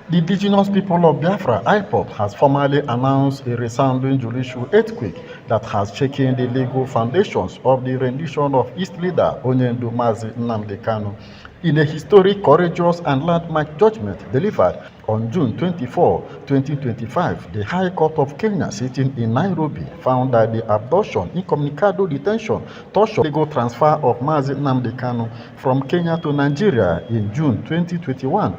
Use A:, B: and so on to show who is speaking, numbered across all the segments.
A: The indigenous people of Biafra, IPOB, has formally announced a resounding judicial earthquake that has shaken the legal foundations of the rendition of its leader, Onyendu Mazi Nnamdi Kanu. In a historic, courageous, and landmark judgment delivered on June 24, 2025, the High Court of Kenya, sitting in Nairobi, found that the abduction, incommunicado detention, torture, legal transfer of Mazi Nnamdi Kanu from Kenya to Nigeria in June 2021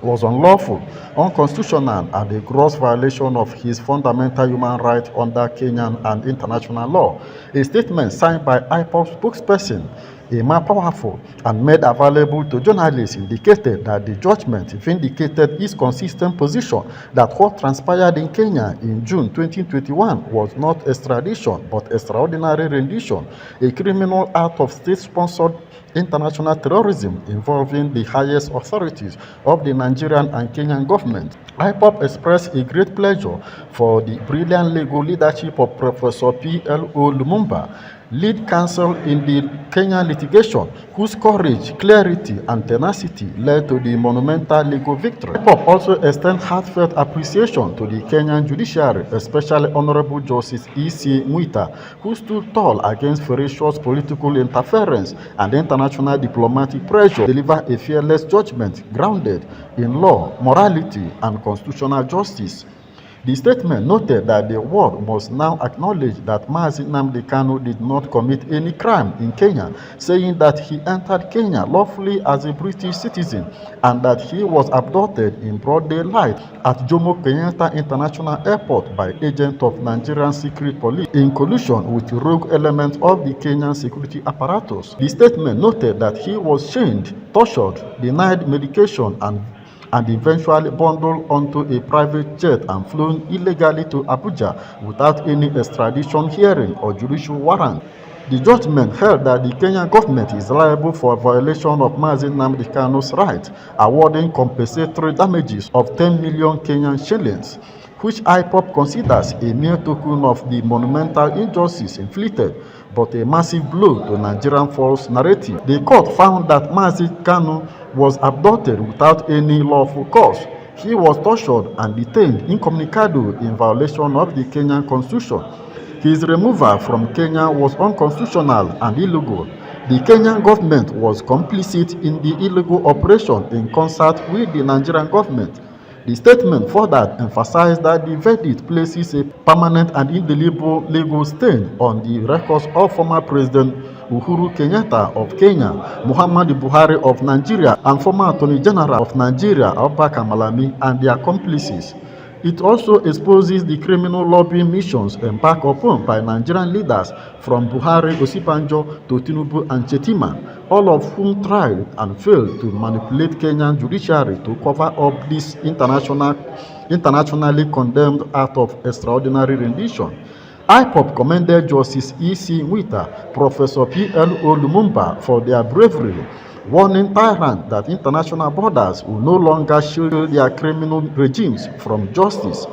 A: was unlawful, unconstitutional, and a gross violation of his fundamental human rights under Kenyan and international law. A statement signed by IPOB spokesperson, a more powerful and made available to journalists, indicated that the judgment vindicated his consistent position that what transpired in Kenya in June 2021 was not extradition but extraordinary rendition, a criminal act of state-sponsored international terrorism involving the highest authorities of the Nigerian and Kenyan government. IPOB expressed a great pleasure for the brilliant legal leadership of Professor P.L.O. Lumumba, lead counsel in the Kenyan litigation, whose courage, clarity, and tenacity led to the monumental legal victory. IPOB also extends heartfelt appreciation to the Kenyan judiciary, especially Honorable Justice E.C. Mwita, who stood tall against ferocious political interference and international diplomatic pressure to deliver a fearless judgment grounded in law, morality, and constitutional justice. The statement noted that the world must now acknowledge that Mazi Nnamdi Kanu did not commit any crime in Kenya, saying that he entered Kenya lawfully as a British citizen and that he was abducted in broad daylight at Jomo Kenyatta International Airport by agents of Nigerian secret police in collusion with rogue elements of the Kenyan security apparatus. The statement noted that he was chained, tortured, denied medication, and eventually bundled onto a private jet and flown illegally to Abuja without any extradition hearing or judicial warrant. The judgment held that the Kenyan government is liable for a violation of Mazi Nnamdi Kanu's rights, awarding compensatory damages of 10 million Kenyan shillings, which IPOB considers a mere token of the monumental injustice inflicted, but a massive blow to Nigerian false narrative. The court found that Mazi Kanu was abducted without any lawful cause. He was tortured and detained incommunicado in violation of the Kenyan constitution. His removal from Kenya was unconstitutional and illegal. The Kenyan government was complicit in the illegal operation in concert with the Nigerian government. The statement further emphasized that the verdict places a permanent and indelible legal stain on the records of former President Uhuru Kenyatta of Kenya, Muhammadu Buhari of Nigeria, and former Attorney General of Nigeria, Abubakar Malami, and their accomplices. It also exposes the criminal lobbying missions embarked upon by Nigerian leaders from Buhari, Osibanjo to Tinubu and Chetima, all of whom tried and failed to manipulate Kenyan judiciary to cover up this internationally condemned act of extraordinary rendition. IPOB commended Justice E.C. Mwita, Professor P.L.O. Lumumba for their bravery, warning tyrants that international borders will no longer shield their criminal regimes from justice.